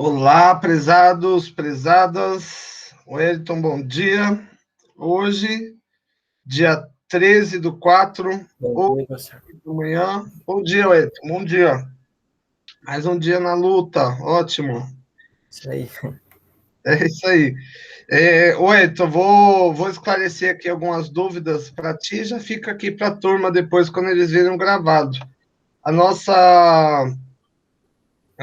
Olá, prezados, prezadas. Wellington, bom dia. Hoje, dia 13/4, Bom 8 dia, professor. da manhã. Bom dia, Wellington, bom dia. Mais um dia na luta, ótimo. Isso aí. É isso aí. Wellington, vou esclarecer aqui algumas dúvidas para ti, já fica aqui para a turma depois, quando eles virem gravado. A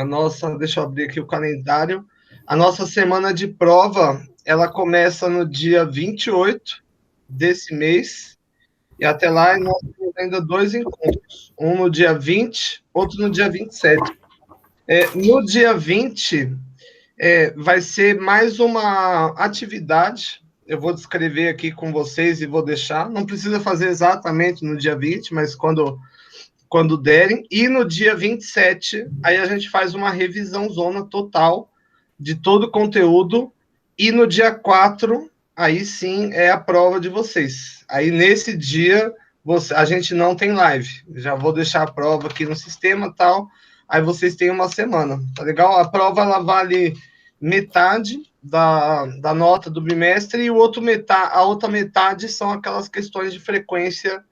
nossa, deixa eu abrir aqui o calendário. A nossa semana de prova, ela começa no dia 28 desse mês, e até lá nós temos ainda dois encontros, um no dia 20, outro no dia 27. No dia 20, vai ser mais uma atividade, eu vou descrever aqui com vocês e vou deixar, não precisa fazer exatamente no dia 20, mas quando derem, e no dia 27, aí a gente faz uma revisão zona total de todo o conteúdo, e no dia 4, aí sim é a prova de vocês. Aí nesse dia, a gente não tem live, já vou deixar a prova aqui no sistema e tal, aí vocês têm uma semana, tá legal? A prova, ela vale metade da nota do bimestre, e a outra metade são aquelas questões de frequência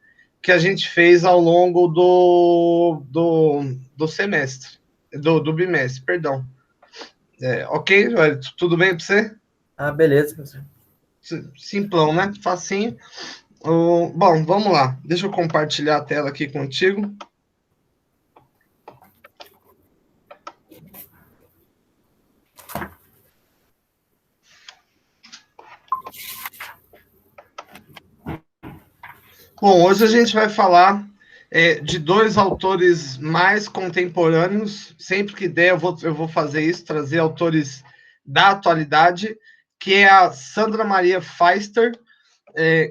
que a gente fez ao longo do semestre, do bimestre, perdão. Ok, tudo bem para você? Beleza, professor. Simplão, né? Facinho. Bom, vamos lá. Deixa eu compartilhar a tela aqui contigo. Bom, hoje a gente vai falar de dois autores mais contemporâneos. Sempre que der, eu vou fazer isso, trazer autores da atualidade, que é a Sandra Maria Pfister,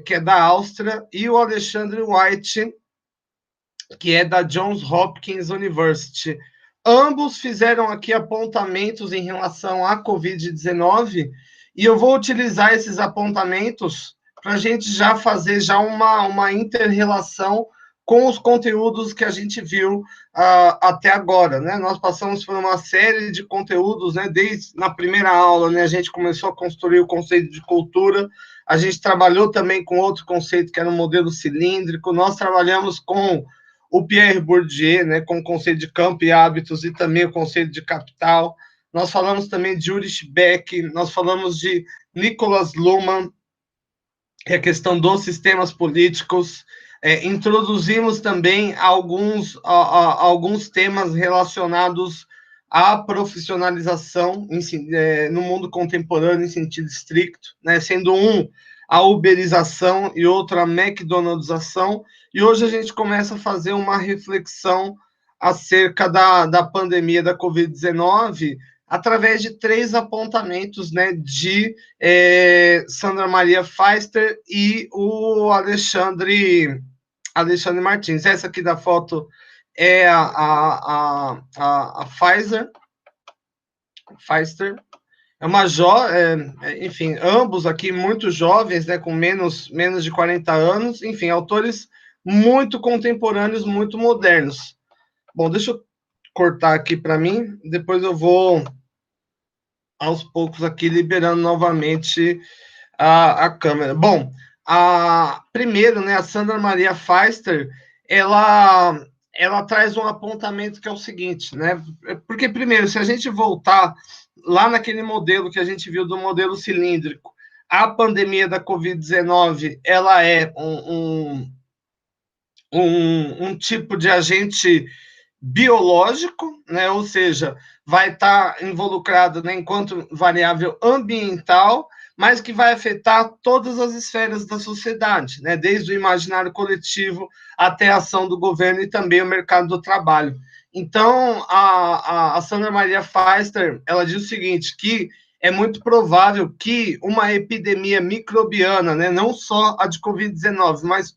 que é da Áustria, e o Alexandre White, que é da Johns Hopkins University. Ambos fizeram aqui apontamentos em relação à Covid-19, e eu vou utilizar esses apontamentos para a gente já fazer já uma inter-relação com os conteúdos que a gente viu até agora, né? Nós passamos por uma série de conteúdos, né? Desde na primeira aula, né? A gente começou a construir o conceito de cultura, a gente trabalhou também com outro conceito que era o modelo cilíndrico, nós trabalhamos com o Pierre Bourdieu, né, com o conceito de campo e hábitos, e também o conceito de capital. Nós falamos também de Ulrich Beck, nós falamos de Nicholas Luhmann, que é a questão dos sistemas políticos. Introduzimos também alguns temas relacionados à profissionalização no mundo contemporâneo em sentido estricto, né, sendo a uberização e outro a McDonaldização, e hoje a gente começa a fazer uma reflexão acerca da pandemia da Covid-19 através de três apontamentos, né, de Sandra Maria Pfister e o Alexandre Martins. Essa aqui da foto é a Pfister. É uma enfim, ambos aqui muito jovens, né, com menos de 40 anos, enfim, autores muito contemporâneos, muito modernos. Bom, deixa eu cortar aqui para mim, depois eu vou aos poucos aqui liberando novamente a câmera. Bom, primeiro, né, a Sandra Maria Pfister, ela traz um apontamento que é o seguinte, né? Porque, primeiro, se a gente voltar lá naquele modelo que a gente viu do modelo cilíndrico, a pandemia da Covid-19, ela é um tipo de agente biológico, né? Ou seja, vai estar involucrado, né, enquanto variável ambiental, mas que vai afetar todas as esferas da sociedade, né? Desde o imaginário coletivo até a ação do governo e também o mercado do trabalho. Então, a Sandra Maria Pfister, ela diz o seguinte, que é muito provável que uma epidemia microbiana, né, não só a de Covid-19, mas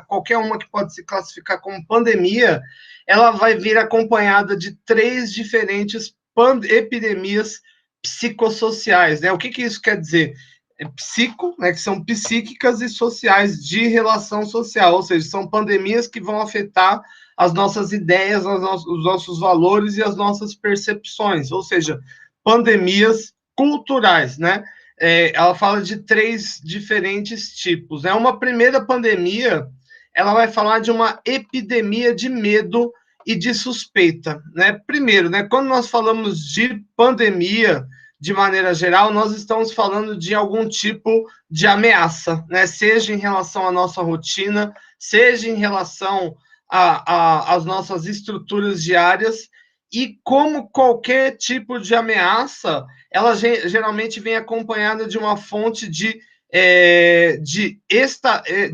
qualquer uma que pode se classificar como pandemia, ela vai vir acompanhada de três diferentes epidemias psicossociais, né? O que isso quer dizer? Psico, né, que são psíquicas, e sociais, de relação social, ou seja, são pandemias que vão afetar as nossas ideias, os nossos valores e as nossas percepções, ou seja, pandemias culturais, né? Ela fala de 3 diferentes tipos. Né? Uma primeira pandemia, ela vai falar de uma epidemia de medo e de suspeita. Né? Primeiro, né, quando nós falamos de pandemia, de maneira geral, nós estamos falando de algum tipo de ameaça, né? Seja em relação à nossa rotina, seja em relação às nossas estruturas diárias, e como qualquer tipo de ameaça, ela geralmente vem acompanhada de uma fonte de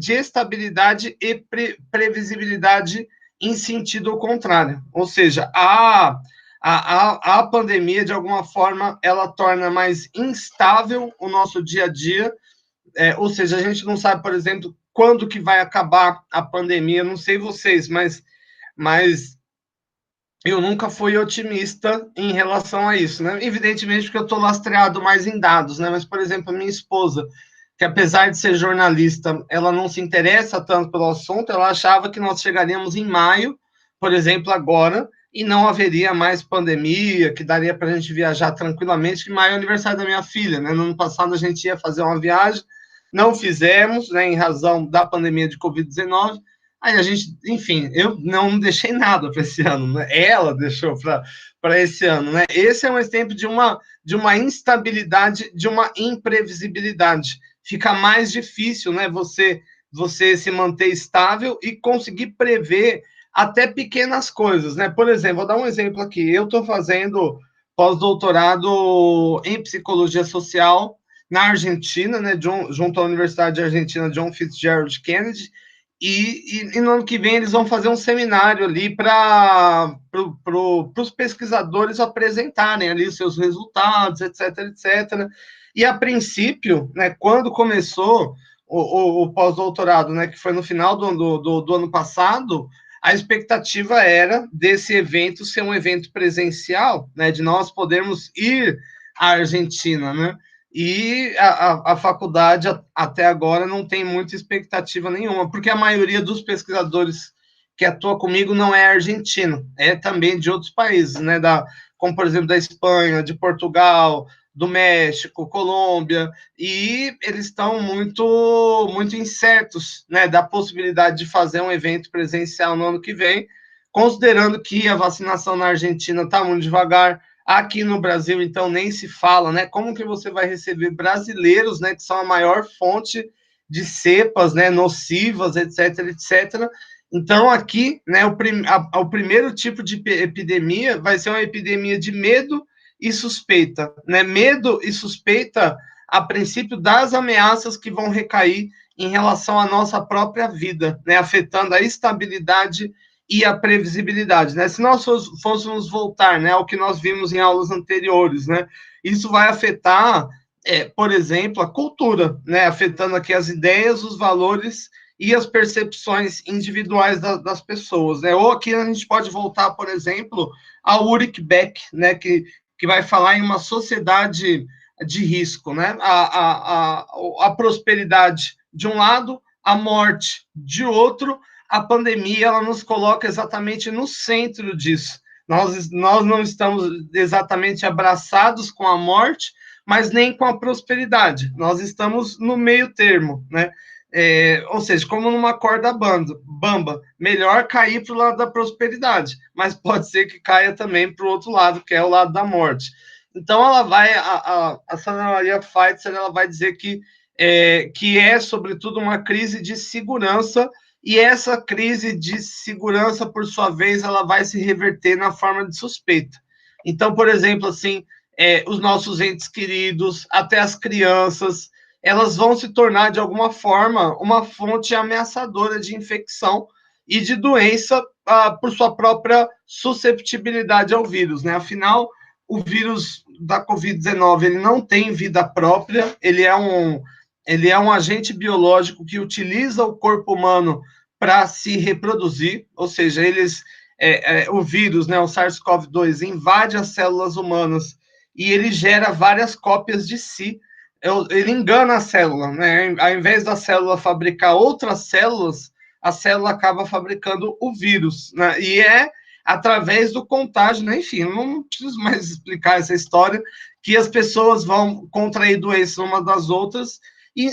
estabilidade e previsibilidade em sentido contrário. Ou seja, a pandemia, de alguma forma, ela torna mais instável o nosso dia a dia, ou seja, a gente não sabe, por exemplo, quando que vai acabar a pandemia, não sei vocês, mas eu nunca fui otimista em relação a isso, né? Evidentemente, porque eu estou lastreado mais em dados, né? Mas, por exemplo, a minha esposa, que apesar de ser jornalista, ela não se interessa tanto pelo assunto, ela achava que nós chegaríamos em maio, por exemplo, agora, e não haveria mais pandemia, que daria para a gente viajar tranquilamente, que maio é o aniversário da minha filha, né? No ano passado a gente ia fazer uma viagem, não fizemos, né, em razão da pandemia de Covid-19. Aí a gente, enfim, eu não deixei nada para esse ano, né? Ela deixou para esse ano, né? Esse é um exemplo de uma instabilidade, de uma imprevisibilidade. Fica mais difícil, né? Você se manter estável e conseguir prever até pequenas coisas, né? Por exemplo, vou dar um exemplo aqui. Eu estou fazendo pós-doutorado em psicologia social na Argentina, né? Junto à Universidade Argentina John Fitzgerald Kennedy. E no ano que vem eles vão fazer um seminário ali para os pesquisadores apresentarem ali os seus resultados, etc, etc. E a princípio, né, quando começou o pós-doutorado, né, que foi no final do ano passado, a expectativa era desse evento ser um evento presencial, né, de nós podermos ir à Argentina, né? E a faculdade, até agora, não tem muita expectativa nenhuma, porque a maioria dos pesquisadores que atua comigo não é argentino, é também de outros países, né? Como, por exemplo, da Espanha, de Portugal, do México, Colômbia, e eles estão muito, muito incertos, né, da possibilidade de fazer um evento presencial no ano que vem, considerando que a vacinação na Argentina está muito devagar. Aqui no Brasil, então, nem se fala, né? Como que você vai receber brasileiros, né, que são a maior fonte de cepas, né, nocivas, etc, etc. Então, aqui, né, o primeiro tipo de epidemia vai ser uma epidemia de medo e suspeita, né? Medo e suspeita, a princípio, das ameaças que vão recair em relação à nossa própria vida, né, afetando a estabilidade e a previsibilidade, né? Se nós fôssemos voltar, né, ao que nós vimos em aulas anteriores, né, isso vai afetar, por exemplo, a cultura, né, afetando aqui as ideias, os valores e as percepções individuais das pessoas, né? Ou aqui a gente pode voltar, por exemplo, ao Ulrich Beck, né, que vai falar em uma sociedade de risco, né? A prosperidade de um lado, a morte de outro. A pandemia, ela nos coloca exatamente no centro disso. Nós não estamos exatamente abraçados com a morte, mas nem com a prosperidade. Nós estamos no meio termo, né? Ou seja, como numa corda bamba, melhor cair para o lado da prosperidade, mas pode ser que caia também para o outro lado, que é o lado da morte. Então, ela vai, a Sandra Maria Feitzer, ela vai dizer que é, sobretudo, uma crise de segurança, e essa crise de segurança, por sua vez, ela vai se reverter na forma de suspeita. Então, por exemplo, assim, os nossos entes queridos, até as crianças, elas vão se tornar, de alguma forma, uma fonte ameaçadora de infecção e de doença por sua própria susceptibilidade ao vírus, né? Afinal, o vírus da Covid-19, ele não tem vida própria, ele é um agente biológico que utiliza o corpo humano para se reproduzir, ou seja, o vírus, né, o SARS-CoV-2, invade as células humanas e ele gera várias cópias de si. Ele engana a célula, né? Ao invés da célula fabricar outras células, a célula acaba fabricando o vírus, né? E através do contágio, né? Enfim, não preciso mais explicar essa história, que as pessoas vão contrair doenças umas das outras, e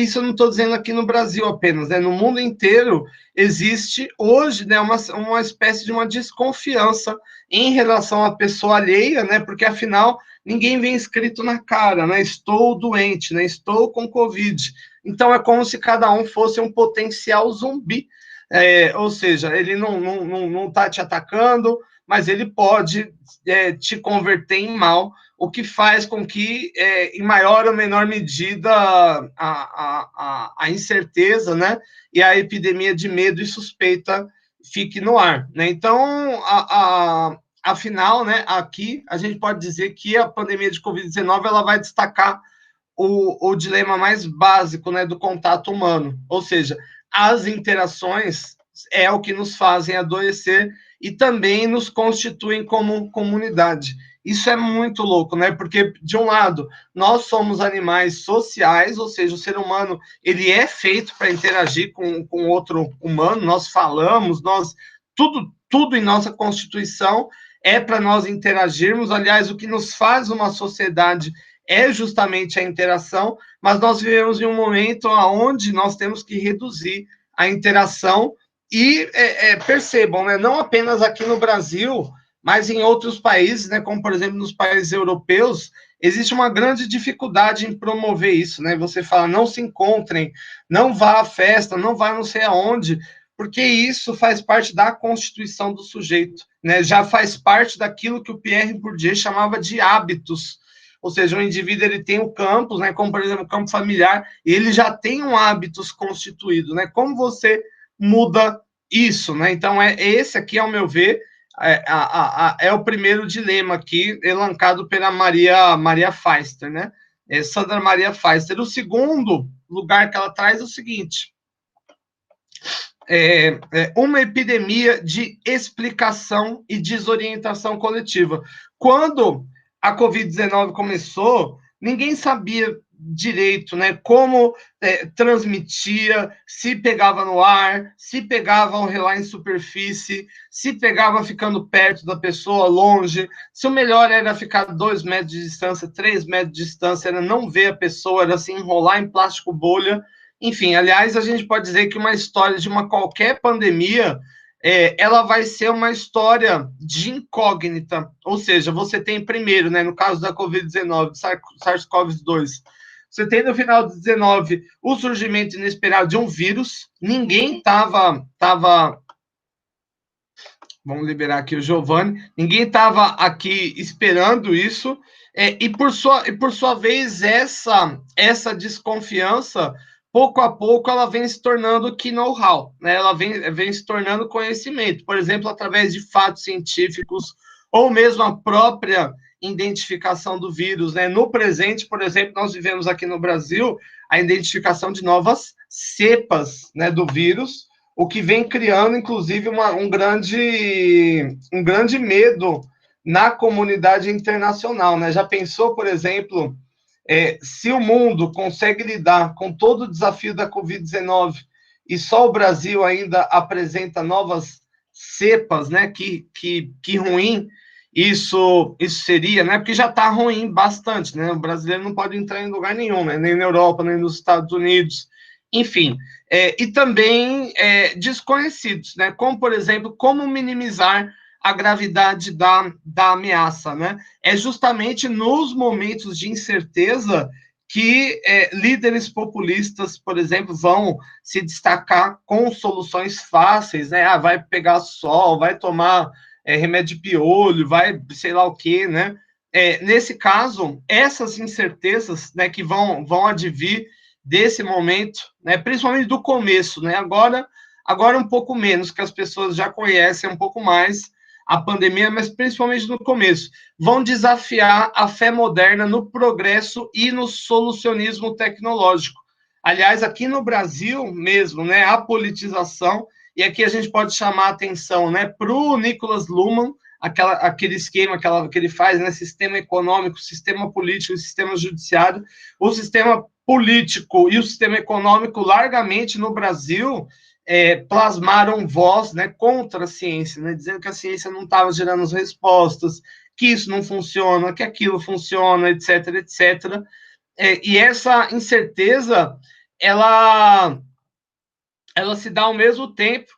isso eu não estou dizendo aqui no Brasil apenas, né? No mundo inteiro existe hoje, né, uma espécie de uma desconfiança em relação à pessoa alheia, né? Porque afinal ninguém vem escrito na cara, né? Estou doente, né? Estou com Covid. Então é como se cada um fosse um potencial zumbi. Ou seja, ele não tá te atacando, mas ele pode te converter em mal, o que faz com que, em maior ou menor medida, a incerteza, né, e a epidemia de medo e suspeita fique no ar, né? Então, afinal, né, aqui a gente pode dizer que a pandemia de Covid-19 ela vai destacar o dilema mais básico, né, do contato humano, ou seja, as interações é o que nos fazem adoecer e também nos constituem como comunidade. Isso é muito louco, né? Porque, de um lado, nós somos animais sociais, ou seja, o ser humano ele é feito para interagir com outro humano, nós falamos, tudo em nossa constituição é para nós interagirmos. Aliás, o que nos faz uma sociedade é justamente a interação, mas nós vivemos em um momento onde nós temos que reduzir a interação e percebam, né, não apenas aqui no Brasil, mas em outros países, né, como por exemplo nos países europeus, existe uma grande dificuldade em promover isso, né? Você fala, não se encontrem, não vá à festa, não vá não sei aonde, porque isso faz parte da constituição do sujeito, né? Já faz parte daquilo que o Pierre Bourdieu chamava de hábitos. Ou seja, o indivíduo ele tem o campus, né, como por exemplo o campo familiar, e ele já tem um hábitos constituído, né? Como você muda isso, né? Então esse aqui, ao meu ver, é o primeiro dilema aqui elencado pela Maria Pfister, né? Sandra Maria Pfister. O segundo lugar que ela traz é o seguinte: uma epidemia de explicação e desorientação coletiva. Quando a Covid-19 começou, ninguém sabia direito, né, como transmitia, se pegava no ar, se pegava ao relar em superfície, se pegava ficando perto da pessoa, longe, se o melhor era ficar 2 metros de distância, 3 metros de distância, era não ver a pessoa, era se enrolar em plástico bolha. Enfim, aliás, a gente pode dizer que uma história de uma qualquer pandemia, ela vai ser uma história de incógnita. Ou seja, você tem primeiro, né, no caso da Covid-19, SARS-CoV-2, você tem no final de 19 o surgimento inesperado de um vírus, ninguém estava vamos liberar aqui o Giovanni, ninguém estava aqui esperando isso, e por sua vez, essa desconfiança, pouco a pouco, ela vem se tornando que know-how, né? Ela vem se tornando conhecimento, por exemplo, através de fatos científicos, ou mesmo a própria identificação do vírus, né? No presente, por exemplo, nós vivemos aqui no Brasil a identificação de novas cepas, né, do vírus, o que vem criando, inclusive, um grande medo na comunidade internacional, né? Já pensou, por exemplo, se o mundo consegue lidar com todo o desafio da Covid-19 e só o Brasil ainda apresenta novas cepas, né? Que ruim isso seria, né? Porque já está ruim bastante, né? O brasileiro não pode entrar em lugar nenhum, né? Nem na Europa, nem nos Estados Unidos, enfim. E também desconhecidos, né? Como, por exemplo, como minimizar a gravidade da ameaça, né? É justamente nos momentos de incerteza que líderes populistas, por exemplo, vão se destacar com soluções fáceis, né? Ah, vai pegar sol, vai tomar remédio de piolho, vai sei lá o quê, né? Nesse caso, essas incertezas, né, que vão advir desse momento, né, principalmente do começo, né? Agora um pouco menos, que as pessoas já conhecem um pouco mais a pandemia, mas principalmente no começo, vão desafiar a fé moderna no progresso e no solucionismo tecnológico. Aliás, aqui no Brasil mesmo, né, a politização, e aqui a gente pode chamar a atenção, né, para o Nicholas Luhmann, aquele esquema que ele faz, né, sistema econômico, sistema político, sistema judiciário, o sistema político e o sistema econômico largamente no Brasil plasmaram voz, né, contra a ciência, né, dizendo que a ciência não estava gerando as respostas, que isso não funciona, que aquilo funciona, etc, etc. E essa incerteza, ela se dá ao mesmo tempo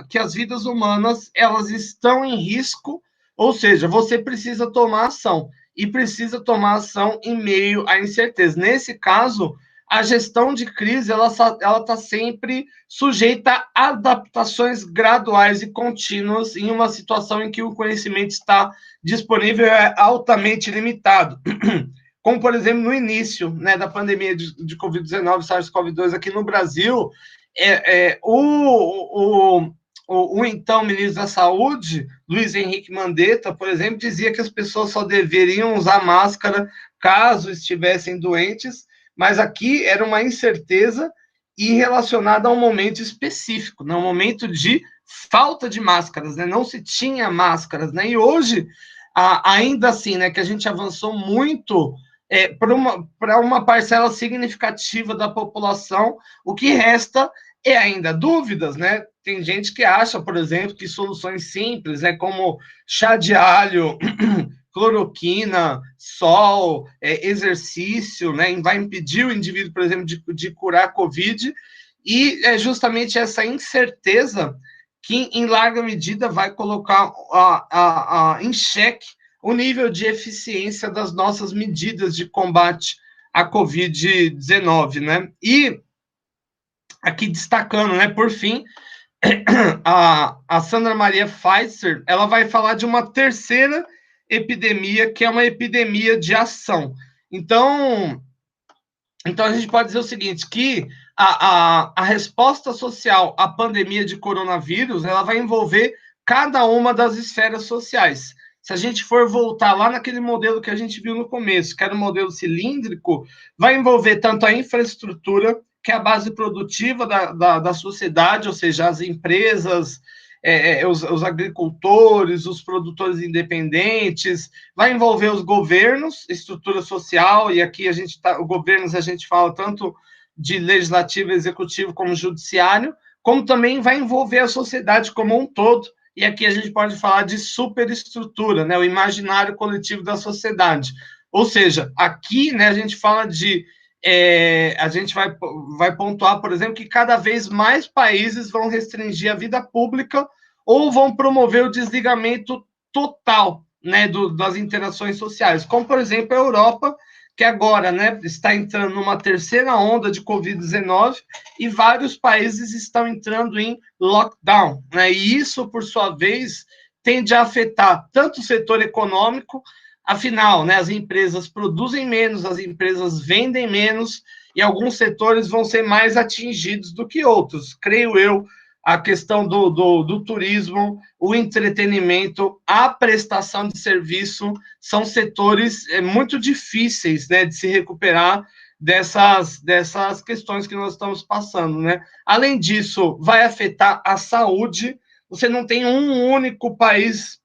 que as vidas humanas elas estão em risco, ou seja, você precisa tomar ação e precisa tomar ação em meio à incerteza. Nesse caso, a gestão de crise ela está sempre sujeita a adaptações graduais e contínuas em uma situação em que o conhecimento está disponível e é altamente limitado. Como, por exemplo, no início, né, da pandemia de Covid-19, SARS-CoV-2 aqui no Brasil, o então ministro da Saúde, Luiz Henrique Mandetta, por exemplo, dizia que as pessoas só deveriam usar máscara caso estivessem doentes, mas aqui era uma incerteza e relacionada a um momento específico, né, um momento de falta de máscaras, né, não se tinha máscaras, né, e hoje, ainda assim, né, que a gente avançou muito para uma parcela significativa da população, o que resta é ainda dúvidas, né? Tem gente que acha, por exemplo, que soluções simples, né, como chá de alho, cloroquina, sol, exercício, né, vai impedir o indivíduo, por exemplo, de curar a Covid, e é justamente essa incerteza que, em larga medida, vai colocar em xeque o nível de eficiência das nossas medidas de combate à Covid-19, né? E aqui destacando, né, por fim, a Sandra Maria Pfizer, ela vai falar de uma terceira epidemia, que é uma epidemia de ação. Então a gente pode dizer o seguinte, que a resposta social à pandemia de coronavírus, ela vai envolver cada uma das esferas sociais. Se a gente for voltar lá naquele modelo que a gente viu no começo, que era o modelo cilíndrico, vai envolver tanto a infraestrutura, que é a base produtiva da sociedade, ou seja, as empresas, os agricultores, os produtores independentes, vai envolver os governos, estrutura social, e aqui governos a gente fala tanto de legislativo, executivo, como judiciário, como também vai envolver a sociedade como um todo, e aqui a gente pode falar de superestrutura, né, o imaginário coletivo da sociedade. Ou seja, aqui, né, a gente fala de a gente vai pontuar, por exemplo, que cada vez mais países vão restringir a vida pública ou vão promover o desligamento total, né, das interações sociais, como, por exemplo, a Europa, que agora, né, está entrando numa terceira onda de Covid-19 e vários países estão entrando em lockdown, né, e isso, por sua vez, tende a afetar tanto o setor econômico. Afinal, né, as empresas produzem menos, as empresas vendem menos, e alguns setores vão ser mais atingidos do que outros. Creio eu, a questão do turismo, o entretenimento, a prestação de serviço, são setores muito difíceis, né, de se recuperar dessas questões que nós estamos passando, né? Além disso, vai afetar a saúde. Você não tem um único país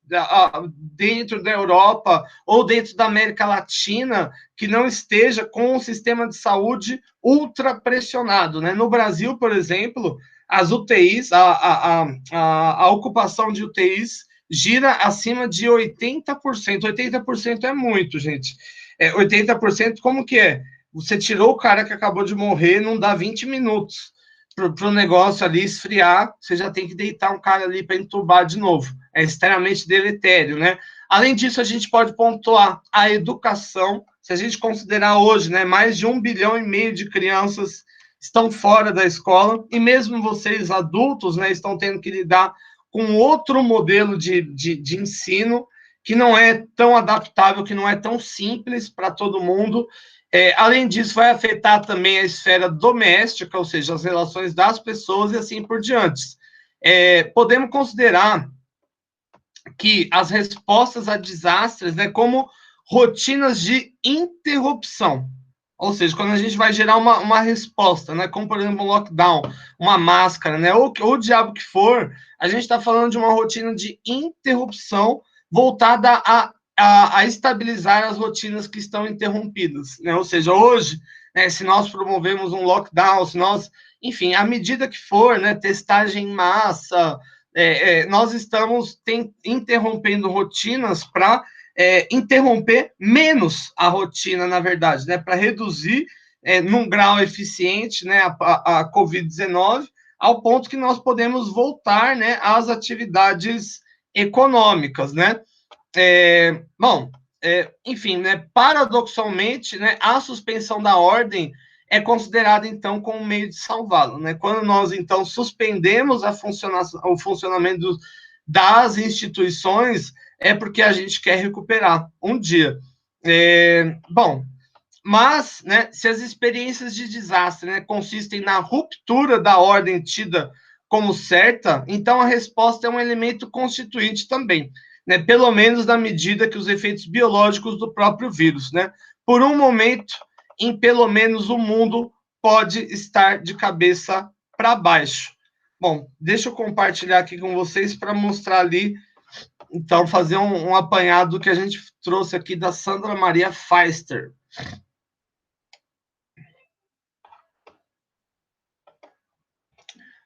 dentro da Europa ou dentro da América Latina que não esteja com um sistema de saúde ultra pressionado, né? No Brasil, por exemplo, as UTIs, a ocupação de UTIs gira acima de 80%. 80% é muito, gente. 80% como que é? Você tirou o cara que acabou de morrer, não dá 20 minutos para o negócio ali esfriar, você já tem que deitar um cara ali para entubar de novo. É extremamente deletério, né? Além disso, a gente pode pontuar a educação. Se a gente considerar hoje, né, mais de 1,5 bilhão de crianças estão fora da escola, e mesmo vocês, adultos, né, estão tendo que lidar com outro modelo de ensino que não é tão adaptável, que não é tão simples para todo mundo. Além disso, vai afetar também a esfera doméstica, ou seja, as relações das pessoas e assim por diante. Podemos considerar que as respostas a desastres, né, como rotinas de interrupção. Ou seja, quando a gente vai gerar uma resposta, né, como, por exemplo, um lockdown, uma máscara, né, ou o diabo que for, a gente está falando de uma rotina de interrupção voltada a estabilizar as rotinas que estão interrompidas, né? Ou seja, hoje né, se nós promovemos um lockdown, se nós, enfim, à medida que for, né, testagem em massa, nós estamos interrompendo rotinas para interromper menos a rotina, na verdade, né, para reduzir num grau eficiente, né, a Covid-19, ao ponto que nós podemos voltar, né, às atividades econômicas, né? Bom, enfim, né, paradoxalmente, né, a suspensão da ordem é considerada, então, como meio de salvá-lo, né? Quando nós, então, suspendemos o funcionamento das instituições, é porque a gente quer recuperar um dia. Bom, mas, né, se as experiências de desastre, né, consistem na ruptura da ordem tida como certa, então a resposta é um elemento constituinte também, né, pelo menos na medida que os efeitos biológicos do próprio vírus, né, por um momento, em pelo menos o mundo pode estar de cabeça para baixo. Bom, deixa eu compartilhar aqui com vocês para mostrar ali, então, fazer um apanhado que a gente trouxe aqui da Sandra Maria Feister.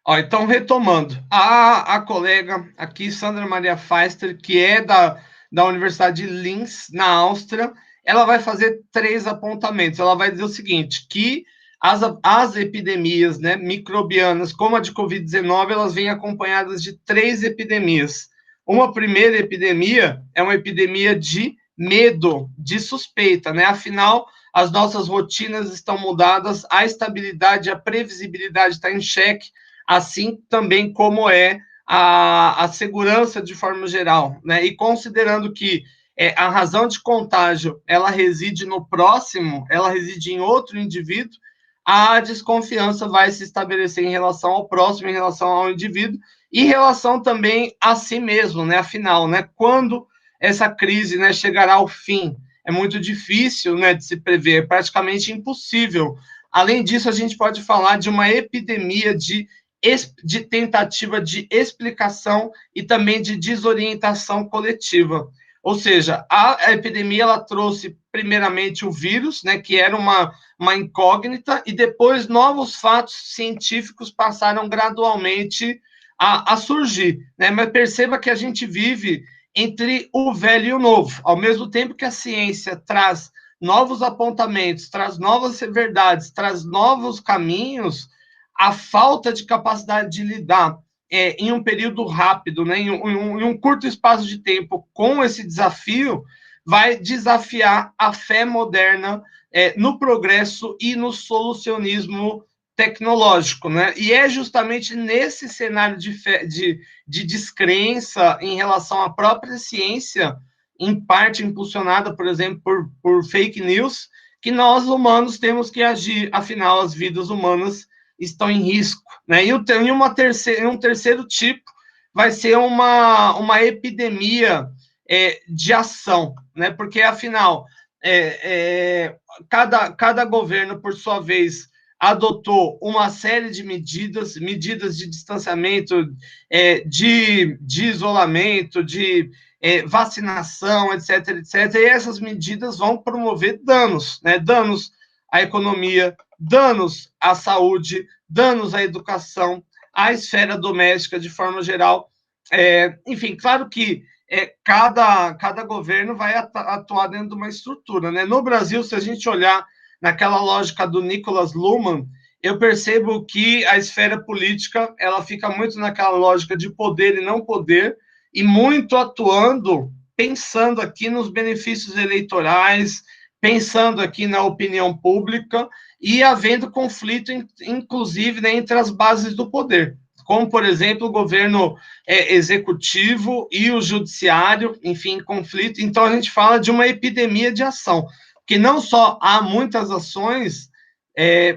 Ó, então, retomando, a colega aqui, Sandra Maria Feister, que é da Universidade de Linz, na Áustria, ela vai fazer 3 apontamentos. Ela vai dizer o seguinte, que as epidemias, né, microbianas, como a de Covid-19, elas vêm acompanhadas de 3 epidemias. Uma primeira epidemia é uma epidemia de medo, de suspeita, né? Afinal, as nossas rotinas estão mudadas, a estabilidade, a previsibilidade está em xeque, assim também como a segurança de forma geral, né? E considerando que a razão de contágio, ela reside no próximo, ela reside em outro indivíduo, a desconfiança vai se estabelecer em relação ao próximo, em relação ao indivíduo, e em relação também a si mesmo, né? Afinal, né? Quando essa crise, né, chegará ao fim? É muito difícil, né, de se prever, é praticamente impossível. Além disso, a gente pode falar de uma epidemia de tentativa de explicação e também de desorientação coletiva. Ou seja, a epidemia ela trouxe primeiramente o vírus, né, que era uma incógnita, e depois novos fatos científicos passaram gradualmente a surgir, né? Mas perceba que a gente vive entre o velho e o novo, ao mesmo tempo que a ciência traz novos apontamentos, traz novas verdades, traz novos caminhos, a falta de capacidade de lidar em um período rápido, né, em um curto espaço de tempo, com esse desafio, vai desafiar a fé moderna no progresso e no solucionismo tecnológico, né? E é justamente nesse cenário de descrença em relação à própria ciência, em parte impulsionada, por exemplo, por fake news, que nós humanos temos que agir, afinal, as vidas humanas estão em risco, né? E um terceiro tipo vai ser uma epidemia de ação, né? Porque, afinal, cada governo, por sua vez, adotou uma série de medidas de distanciamento, de isolamento, de vacinação, etc., etc., e essas medidas vão promover danos, né? Danos à economia, danos à saúde, danos à educação, à esfera doméstica de forma geral. Enfim, claro que cada governo vai atuar dentro de uma estrutura, né? No Brasil, se a gente olhar naquela lógica do Nicholas Luhmann, eu percebo que a esfera política ela fica muito naquela lógica de poder e não poder, e muito atuando, pensando aqui nos benefícios eleitorais, pensando aqui na opinião pública, e havendo conflito, inclusive, né, entre as bases do poder, como, por exemplo, o governo executivo e o judiciário, enfim, em conflito. Então, a gente fala de uma epidemia de ação, que não só há muitas ações,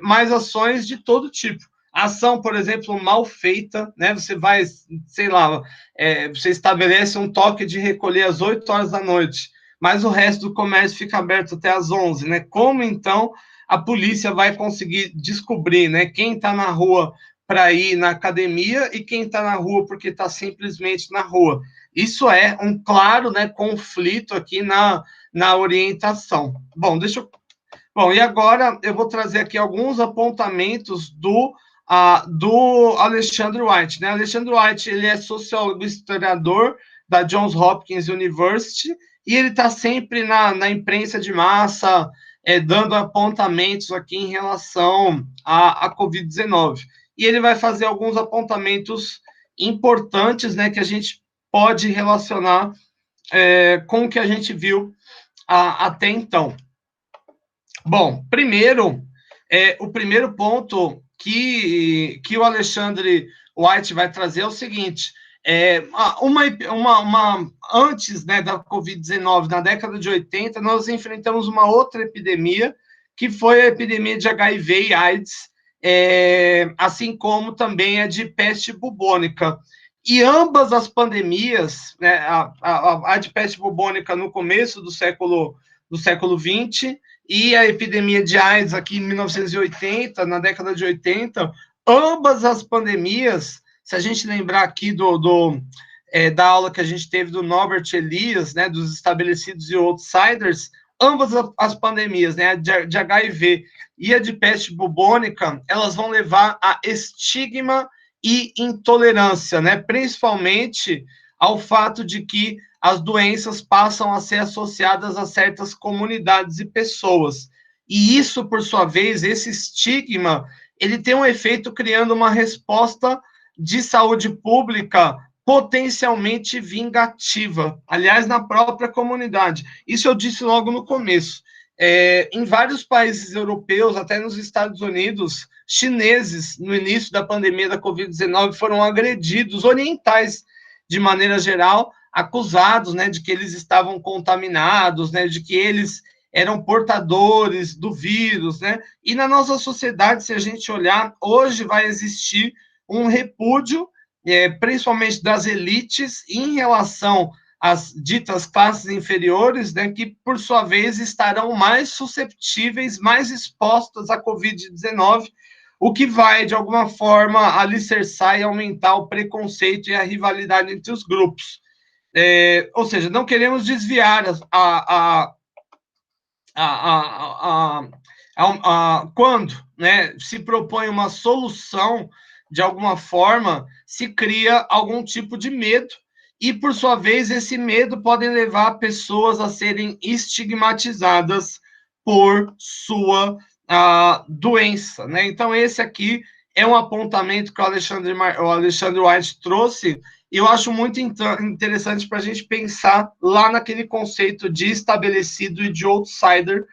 mas ações de todo tipo. Ação, por exemplo, mal feita, né? Você vai, sei lá, você estabelece um toque de recolher às 8 horas da noite, mas o resto do comércio fica aberto até às 11, né? Como, então, a polícia vai conseguir descobrir, né, quem está na rua para ir na academia e quem está na rua porque está simplesmente na rua? Isso é um claro, né, conflito aqui na orientação. Bom, deixa eu Bom, e agora eu vou trazer aqui alguns apontamentos do Alexandre White, né? Alexandre White, ele é sociólogo e historiador da Johns Hopkins University, e ele está sempre na imprensa de massa, dando apontamentos aqui em relação à Covid-19. E ele vai fazer alguns apontamentos importantes, né, que a gente pode relacionar com o que a gente viu até então. Bom, primeiro, o primeiro ponto que o Alexandre White vai trazer é o seguinte: antes, né, da Covid-19, na década de 80, nós enfrentamos uma outra epidemia, que foi a epidemia de HIV e AIDS, assim como também a de peste bubônica. E ambas as pandemias, né, a de peste bubônica no começo do século XX, e a epidemia de AIDS aqui em 1980, na década de 80, ambas as pandemias, se a gente lembrar aqui da aula que a gente teve do Norbert Elias, né, dos estabelecidos e outsiders, ambas as pandemias, né, de HIV e a de peste bubônica, elas vão levar a estigma e intolerância, né, principalmente ao fato de que as doenças passam a ser associadas a certas comunidades e pessoas. E isso, por sua vez, esse estigma, ele tem um efeito criando uma resposta de saúde pública potencialmente vingativa, aliás, na própria comunidade. Isso eu disse logo no começo. Em vários países europeus, até nos Estados Unidos, chineses, no início da pandemia da Covid-19, foram agredidos, orientais, de maneira geral, acusados, né, de que eles estavam contaminados, né, de que eles eram portadores do vírus, né? E na nossa sociedade, se a gente olhar, hoje vai existir um repúdio, principalmente das elites, em relação às ditas classes inferiores, né, que, por sua vez, estarão mais susceptíveis, mais expostas à Covid-19, o que vai, de alguma forma, alicerçar e aumentar o preconceito e a rivalidade entre os grupos. Ou seja, não queremos desviar quando, né, se propõe uma solução, de alguma forma, se cria algum tipo de medo, e, por sua vez, esse medo pode levar pessoas a serem estigmatizadas por sua doença, né? Então, esse aqui é um apontamento que o Alexandre White trouxe, e eu acho muito interessante para a gente pensar lá naquele conceito de estabelecido e de outsider,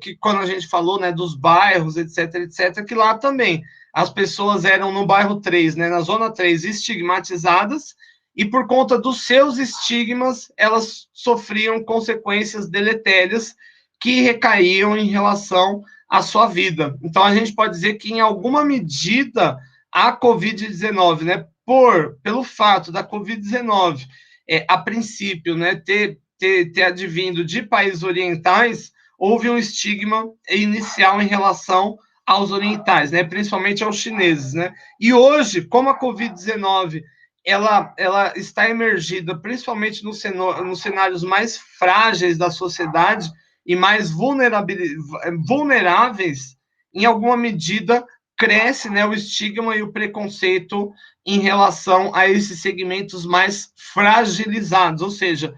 que quando a gente falou, né, dos bairros, etc., que lá também as pessoas eram no bairro 3, né, na zona 3, estigmatizadas, e por conta dos seus estigmas, elas sofriam consequências deletérias que recaíam em relação à sua vida. Então, a gente pode dizer que, em alguma medida, a Covid-19, né, pelo fato da Covid-19, a princípio, né, ter advindo de países orientais, houve um estigma inicial em relação aos orientais, né, principalmente aos chineses, né? E hoje, como a Covid-19 ela está emergida principalmente nos cenários mais frágeis da sociedade e mais vulneráveis, em alguma medida cresce, né, o estigma e o preconceito em relação a esses segmentos mais fragilizados, ou seja,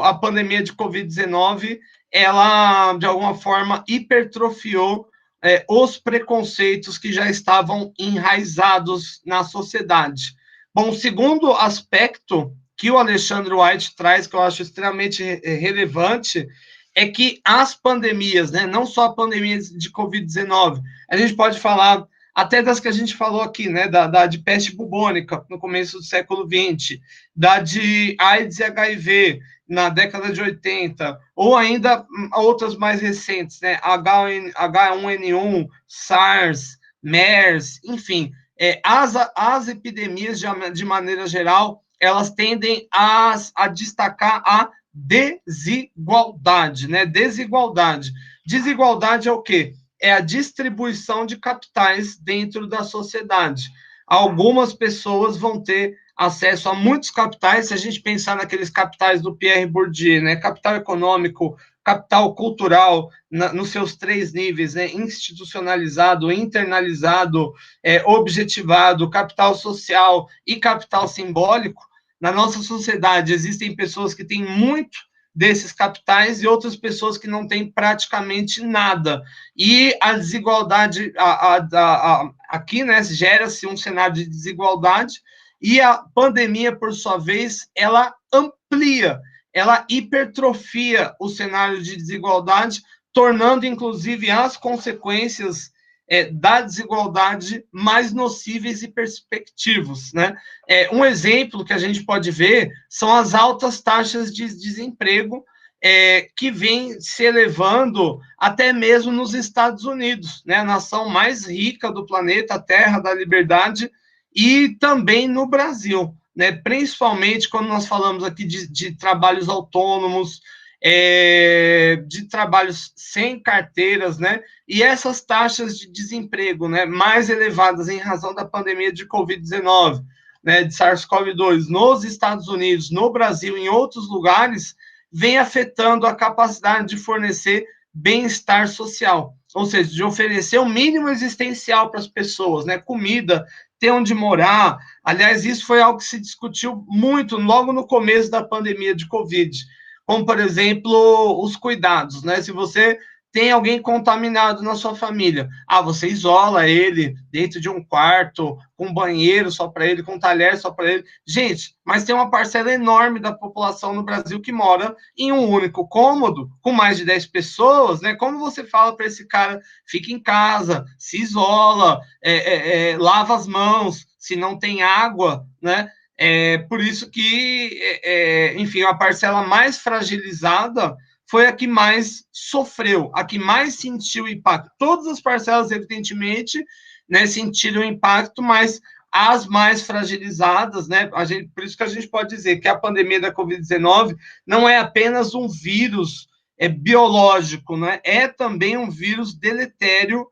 a pandemia de Covid-19, ela, de alguma forma, hipertrofiou os preconceitos que já estavam enraizados na sociedade. Bom, o segundo aspecto que o Alexandre White traz, que eu acho extremamente relevante, é que as pandemias, né, não só a pandemia de Covid-19, a gente pode falar até das que a gente falou aqui, né, da de peste bubônica, no começo do século XX, da de AIDS e HIV, na década de 80, ou ainda outras mais recentes, né, H1N1, SARS, MERS, enfim, as epidemias, de maneira geral, elas tendem a destacar a desigualdade, né? Desigualdade. Desigualdade é o quê? É a distribuição de capitais dentro da sociedade. Algumas pessoas vão ter acesso a muitos capitais, se a gente pensar naqueles capitais do Pierre Bourdieu, né? Capital econômico, capital cultural nos seus 3 níveis, né? Institucionalizado, internalizado, objetivado, capital social e capital simbólico. Na nossa sociedade existem pessoas que têm muito desses capitais e outras pessoas que não têm praticamente nada. E a desigualdade, aqui, né, gera-se um cenário de desigualdade, e a pandemia, por sua vez, ela amplia, ela hipertrofia o cenário de desigualdade, tornando, inclusive, as consequências da desigualdade mais nocíveis e perspectivos, né? Um exemplo que a gente pode ver são as altas taxas de desemprego que vem se elevando até mesmo nos Estados Unidos, né? A nação mais rica do planeta, a terra da liberdade, e também no Brasil, né? Principalmente quando nós falamos aqui de trabalhos autônomos, de trabalhos sem carteiras, né? E essas taxas de desemprego, né, mais elevadas em razão da pandemia de Covid-19, né, de SARS-CoV-2, nos Estados Unidos, no Brasil, em outros lugares, vem afetando a capacidade de fornecer bem-estar social, ou seja, de oferecer o mínimo existencial para as pessoas, né, comida, ter onde morar. Aliás, isso foi algo que se discutiu muito logo no começo da pandemia de Covid, como, por exemplo, os cuidados, né? Se você tem alguém contaminado na sua família, você isola ele dentro de um quarto, com banheiro só para ele, com talher só para ele. Gente, mas tem uma parcela enorme da população no Brasil que mora em um único cômodo, com mais de 10 pessoas, né? Como você fala para esse cara, fica em casa, se isola, lava as mãos, se não tem água, né? Por isso que, enfim, a parcela mais fragilizada foi a que mais sofreu, a que mais sentiu o impacto. Todas as parcelas, evidentemente, né, sentiram o impacto, mas as mais fragilizadas, né? Por isso que a gente pode dizer que a pandemia da Covid-19 não é apenas um vírus biológico, né? É também um vírus deletério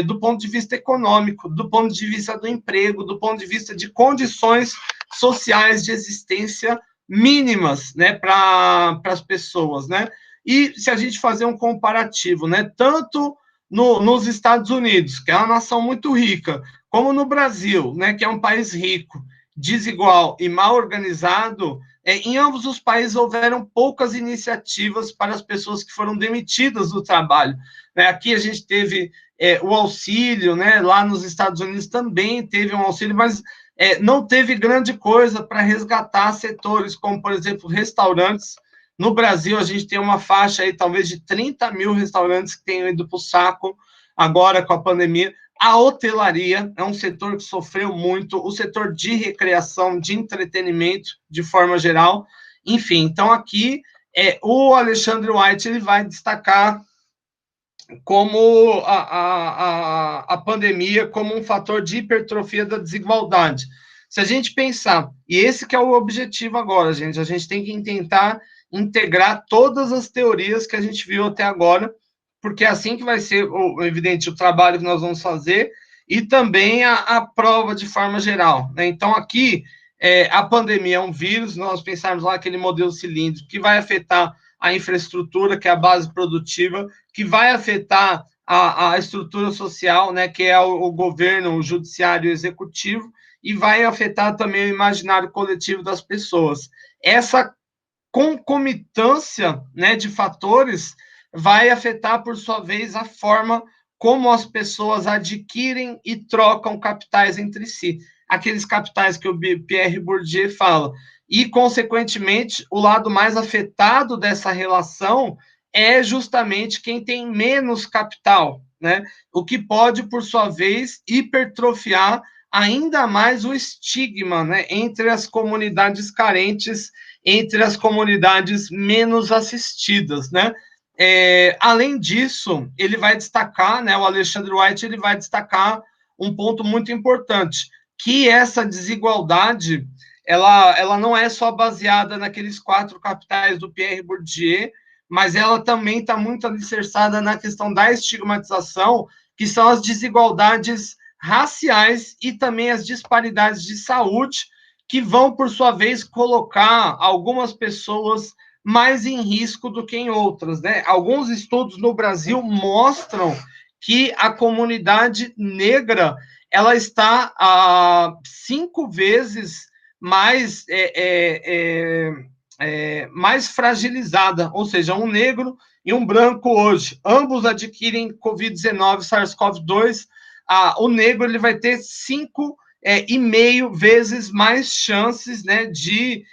do ponto de vista econômico, do ponto de vista do emprego, do ponto de vista de condições sociais de existência mínimas, né, para as pessoas, né? E se a gente fazer um comparativo, né, tanto nos Estados Unidos, que é uma nação muito rica, como no Brasil, né, que é um país rico, desigual e mal organizado, em ambos os países houveram poucas iniciativas para as pessoas que foram demitidas do trabalho. Aqui a gente teve o auxílio, né, lá nos Estados Unidos também teve um auxílio, mas não teve grande coisa para resgatar setores como, por exemplo, restaurantes. No Brasil, a gente tem uma faixa aí, talvez, de 30 mil restaurantes que tenham ido para o saco agora com a pandemia. A hotelaria é um setor que sofreu muito, o setor de recreação, de entretenimento, de forma geral. Enfim, então aqui o Alexandre White ele vai destacar como a pandemia como um fator de hipertrofia da desigualdade. Se a gente pensar, e esse que é o objetivo agora, gente, a gente tem que tentar integrar todas as teorias que a gente viu até agora, porque é assim que vai ser, evidente, o trabalho que nós vamos fazer, e também a prova de forma geral, né? Então, aqui, a pandemia é um vírus, nós pensarmos lá aquele modelo cilíndrico, que vai afetar a infraestrutura, que é a base produtiva, que vai afetar a estrutura social, né, que é o governo, o judiciário e o executivo, e vai afetar também o imaginário coletivo das pessoas. Essa concomitância, né, de fatores vai afetar, por sua vez, a forma como as pessoas adquirem e trocam capitais entre si. Aqueles capitais que o Pierre Bourdieu fala. E, consequentemente, o lado mais afetado dessa relação é justamente quem tem menos capital, né? O que pode, por sua vez, hipertrofiar ainda mais o estigma, né, entre as comunidades carentes, entre as comunidades menos assistidas, né? Além disso, ele vai destacar, né, o Alexandre White, ele vai destacar um ponto muito importante, que essa desigualdade, ela não é só baseada naqueles 4 capitais do Pierre Bourdieu, mas ela também está muito alicerçada na questão da estigmatização, que são as desigualdades raciais e também as disparidades de saúde, que vão, por sua vez, colocar algumas pessoas mais em risco do que em outras, né? Alguns estudos no Brasil mostram que a comunidade negra ela está 5 vezes mais mais fragilizada, ou seja, um negro e um branco hoje, ambos adquirem Covid-19, SARS-CoV-2, o negro ele vai ter 5,5 vezes mais chances, né, de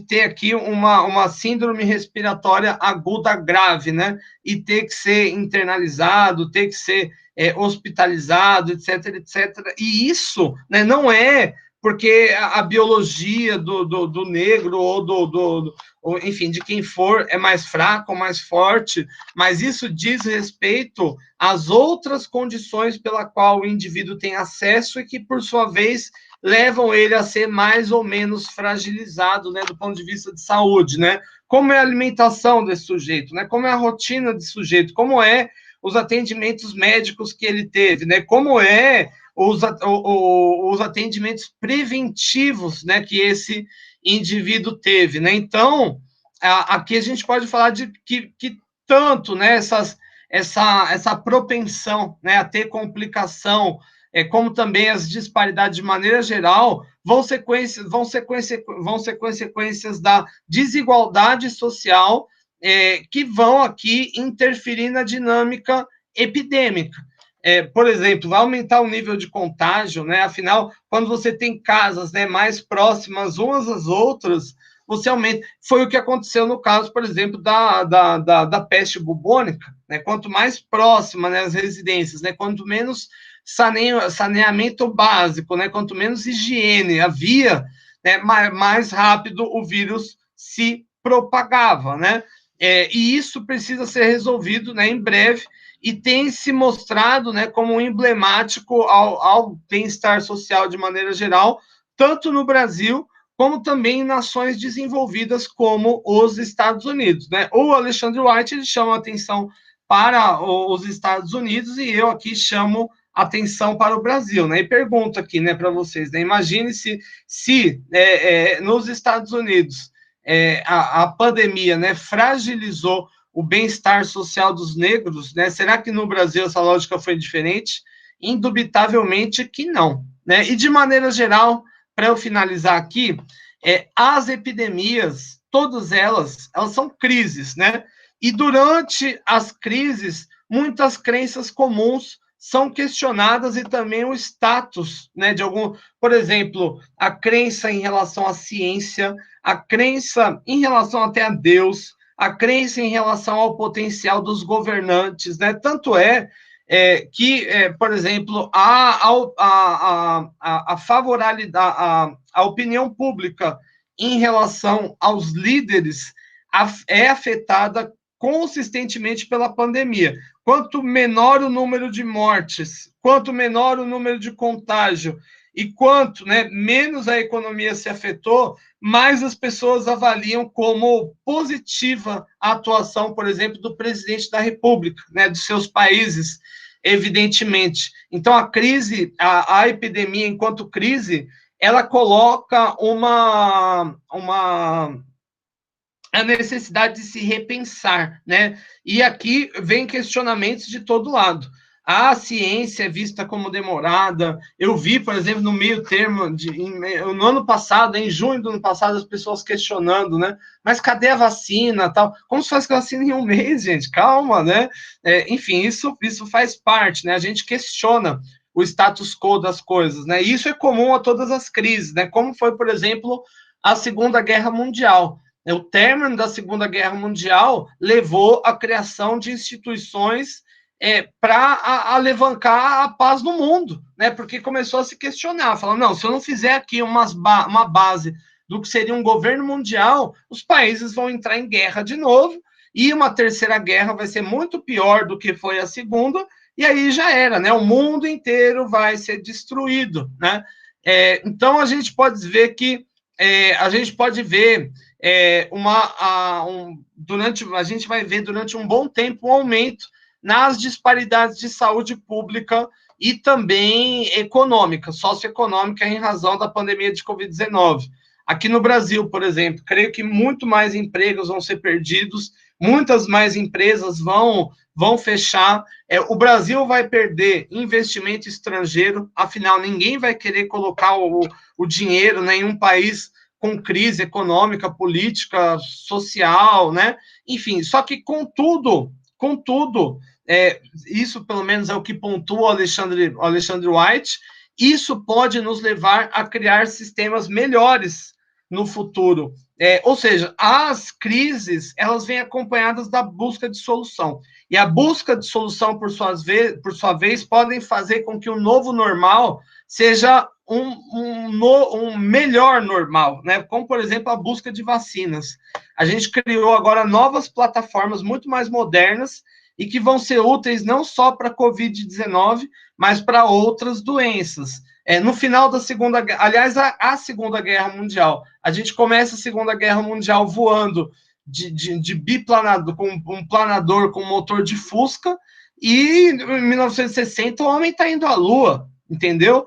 ter aqui uma síndrome respiratória aguda grave, né, e ter que ser internalizado, ter que ser hospitalizado, etc, etc. E isso, né, não é porque a biologia do negro ou, enfim, de quem for é mais fraco ou mais forte, mas isso diz respeito às outras condições pela qual o indivíduo tem acesso e que, por sua vez, levam ele a ser mais ou menos fragilizado, né, do ponto de vista de saúde, né? Como é a alimentação desse sujeito, né? Como é a rotina desse sujeito, como é os atendimentos médicos que ele teve, né? Como é os atendimentos preventivos, né, que esse indivíduo teve, né? Então, aqui a gente pode falar de que tanto, né, essa propensão, né, a ter complicação, como também as disparidades de maneira geral, vão ser consequências da desigualdade social, que vão aqui interferir na dinâmica epidêmica. Por exemplo, vai aumentar o nível de contágio, né? Afinal, quando você tem casas, né, mais próximas umas às outras, você aumenta. Foi o que aconteceu no caso, por exemplo, da peste bubônica, né? Quanto mais próxima, né, as residências, né, quanto menos saneamento básico, né, quanto menos higiene havia, né, mais rápido o vírus se propagava, né? E isso precisa ser resolvido, né, em breve, e tem se mostrado, né, como emblemático ao bem-estar social de maneira geral, tanto no Brasil como também em nações desenvolvidas como os Estados Unidos, né? O Alexandre White ele chama a atenção para os Estados Unidos e eu aqui chamo atenção para o Brasil, né? E pergunto aqui, né, para vocês, né? Imagine se nos Estados Unidos a pandemia, né, fragilizou o bem-estar social dos negros, né? Será que no Brasil essa lógica foi diferente? Indubitavelmente que não, né? E de maneira geral, para eu finalizar aqui, as epidemias, todas elas são crises, né? E durante as crises, muitas crenças comuns são questionadas e também o status, né, de algum, por exemplo, a crença em relação à ciência, a crença em relação até a Deus, a crença em relação ao potencial dos governantes, né? Tanto que, por exemplo, a favorabilidade, a opinião pública em relação aos líderes é afetada consistentemente pela pandemia. Quanto menor o número de mortes, quanto menor o número de contágio e quanto, né, menos a economia se afetou, mais as pessoas avaliam como positiva a atuação, por exemplo, do presidente da República, né, dos seus países, evidentemente. Então, a crise, a epidemia enquanto crise, ela coloca a necessidade de se repensar, né? E aqui vem questionamentos de todo lado. A ciência é vista como demorada. Eu vi, por exemplo, no meio termo, no ano passado, em junho do ano passado, as pessoas questionando, né? Mas cadê a vacina, tal? Como se faz com a vacina em um mês, gente? Calma, né? Enfim, isso faz parte, né? A gente questiona o status quo das coisas, né? E isso é comum a todas as crises, né? Como foi, por exemplo, a Segunda Guerra Mundial. O término da Segunda Guerra Mundial levou à criação de instituições para alavancar a paz no mundo, né? Porque começou a se questionar, falando, não, se eu não fizer aqui uma base do que seria um governo mundial, os países vão entrar em guerra de novo, e uma terceira guerra vai ser muito pior do que foi a segunda, e aí já era, né? O mundo inteiro vai ser destruído, né? Então a gente pode ver que a gente vai ver durante um bom tempo um aumento nas disparidades de saúde pública e também econômica, socioeconômica, em razão da pandemia de Covid-19. Aqui no Brasil, por exemplo, creio que muito mais empregos vão ser perdidos, muitas mais empresas vão fechar. O Brasil vai perder investimento estrangeiro, afinal, ninguém vai querer colocar o dinheiro, né, em um país com crise econômica, política, social, né? Enfim, só que contudo, isso pelo menos é o que pontua o Alexandre White, isso pode nos levar a criar sistemas melhores no futuro. Ou seja, as crises, elas vêm acompanhadas da busca de solução. E a busca de solução, por sua vez, podem fazer com que o novo normal seja um melhor normal, né? Como, por exemplo, a busca de vacinas. A gente criou agora novas plataformas muito mais modernas e que vão ser úteis não só para a Covid-19, mas para outras doenças. No final da Segunda Guerra, aliás, a Segunda Guerra Mundial, a gente começa a Segunda Guerra Mundial voando de biplanador, com um planador com motor de Fusca, e em 1960 o homem está indo à Lua, entendeu?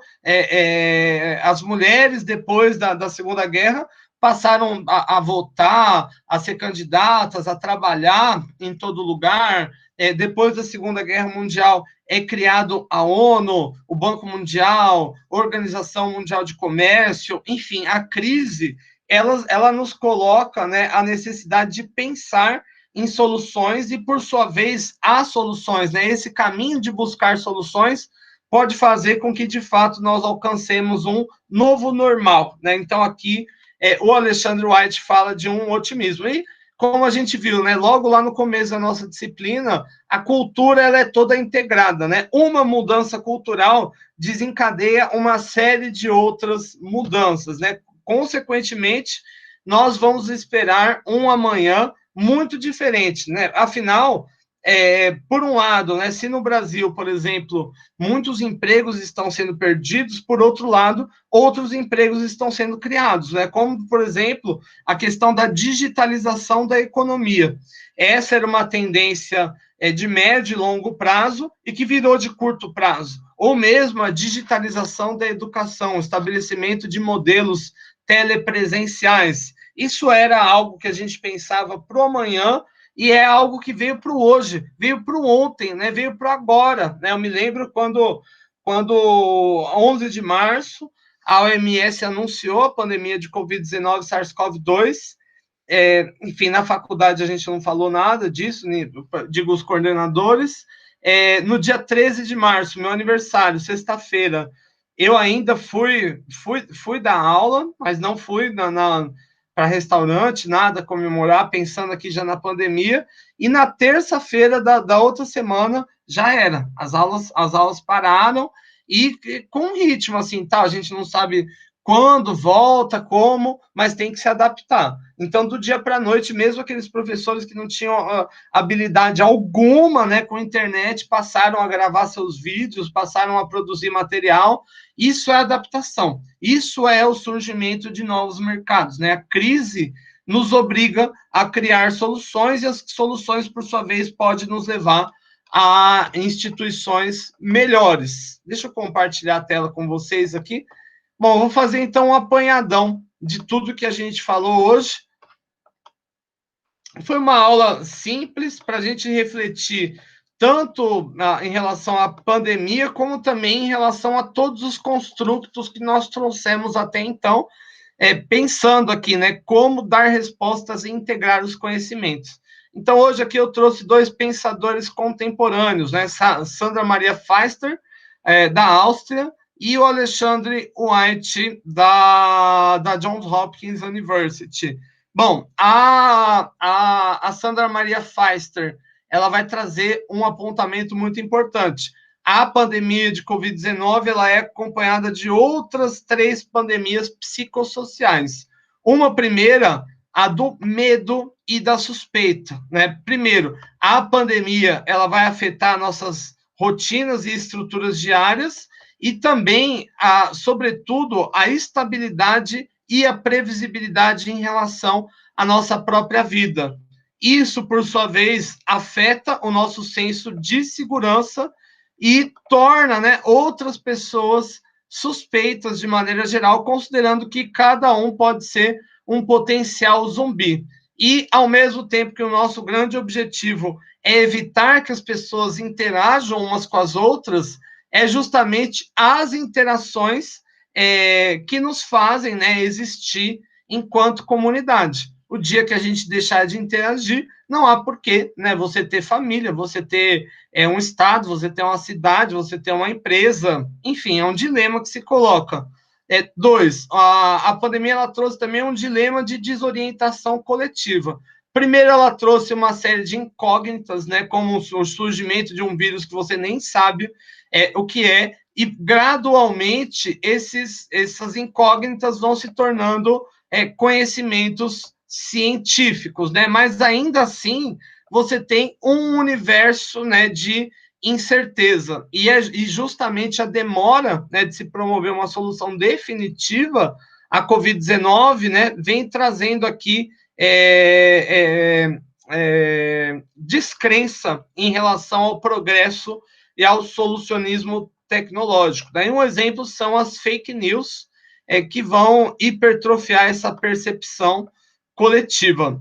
As mulheres, depois da Segunda Guerra, passaram a votar, a ser candidatas, a trabalhar em todo lugar. Depois da Segunda Guerra Mundial, é criado a ONU, o Banco Mundial, Organização Mundial de Comércio, enfim, a crise, ela nos coloca, né, a necessidade de pensar em soluções e, por sua vez, há soluções, né? Esse caminho de buscar soluções pode fazer com que, de fato, nós alcancemos um novo normal, né? Então, aqui, o Alexandre White fala de um otimismo. E, como a gente viu, né, logo lá no começo da nossa disciplina, a cultura ela é toda integrada, né? Uma mudança cultural desencadeia uma série de outras mudanças, né? Consequentemente, nós vamos esperar um amanhã muito diferente, né? Afinal, por um lado, né, se no Brasil, por exemplo, muitos empregos estão sendo perdidos, por outro lado, outros empregos estão sendo criados, né? Como, por exemplo, a questão da digitalização da economia. Essa era uma tendência de médio e longo prazo e que virou de curto prazo. Ou mesmo a digitalização da educação, o estabelecimento de modelos telepresenciais. Isso era algo que a gente pensava para o amanhã e é algo que veio para o hoje, veio para o ontem, né? Veio para agora. Né? Eu me lembro quando 11 de março, a OMS anunciou a pandemia de Covid-19, SARS-CoV-2. Enfim, na faculdade a gente não falou nada disso, digo os coordenadores. No dia 13 de março, meu aniversário, sexta-feira, eu ainda fui dar aula, mas não fui para restaurante, nada, comemorar, pensando aqui já na pandemia, e na terça-feira da outra semana já era, as aulas pararam, e com ritmo, assim, tá, a gente não sabe quando volta, como, mas tem que se adaptar. Então, do dia para a noite, mesmo aqueles professores que não tinham habilidade alguma, né, com a internet, passaram a gravar seus vídeos, passaram a produzir material. Isso é adaptação. Isso é o surgimento de novos mercados, né? A crise nos obriga a criar soluções e as soluções, por sua vez, podem nos levar a instituições melhores. Deixa eu compartilhar a tela com vocês aqui. Bom, vou fazer então um apanhadão de tudo que a gente falou hoje. Foi uma aula simples para a gente refletir tanto em relação à pandemia, como também em relação a todos os construtos que nós trouxemos até então, pensando aqui, né, como dar respostas e integrar os conhecimentos. Então, hoje aqui eu trouxe dois pensadores contemporâneos, né, Sandra Maria Pfister, da Áustria, e o Alexandre White, da Johns Hopkins University. Bom, a Sandra Maria Pfister, ela vai trazer um apontamento muito importante. A pandemia de Covid-19, ela é acompanhada de outras 3 pandemias psicossociais. Uma primeira, a do medo e da suspeita, né? Primeiro, a pandemia, ela vai afetar nossas rotinas e estruturas diárias, e também, sobretudo, a estabilidade e a previsibilidade em relação à nossa própria vida. Isso, por sua vez, afeta o nosso senso de segurança e torna, né, outras pessoas suspeitas de maneira geral, considerando que cada um pode ser um potencial zumbi. E, ao mesmo tempo que o nosso grande objetivo é evitar que as pessoas interajam umas com as outras, é justamente as interações que nos fazem, né, existir enquanto comunidade. O dia que a gente deixar de interagir, não há porquê, né, você ter família, você ter um estado, você ter uma cidade, você ter uma empresa, enfim, é um dilema que se coloca. Dois, a pandemia ela trouxe também um dilema de desorientação coletiva. Primeiro, ela trouxe uma série de incógnitas, né, como o surgimento de um vírus que você nem sabe o que é, e gradualmente essas incógnitas vão se tornando conhecimentos científicos, né? Mas ainda assim você tem um universo, né, de incerteza e justamente a demora, né, de se promover uma solução definitiva à Covid-19, né, vem trazendo aqui descrença em relação ao progresso e ao solucionismo tecnológico. Daí um exemplo são as fake news, que vão hipertrofiar essa percepção coletiva.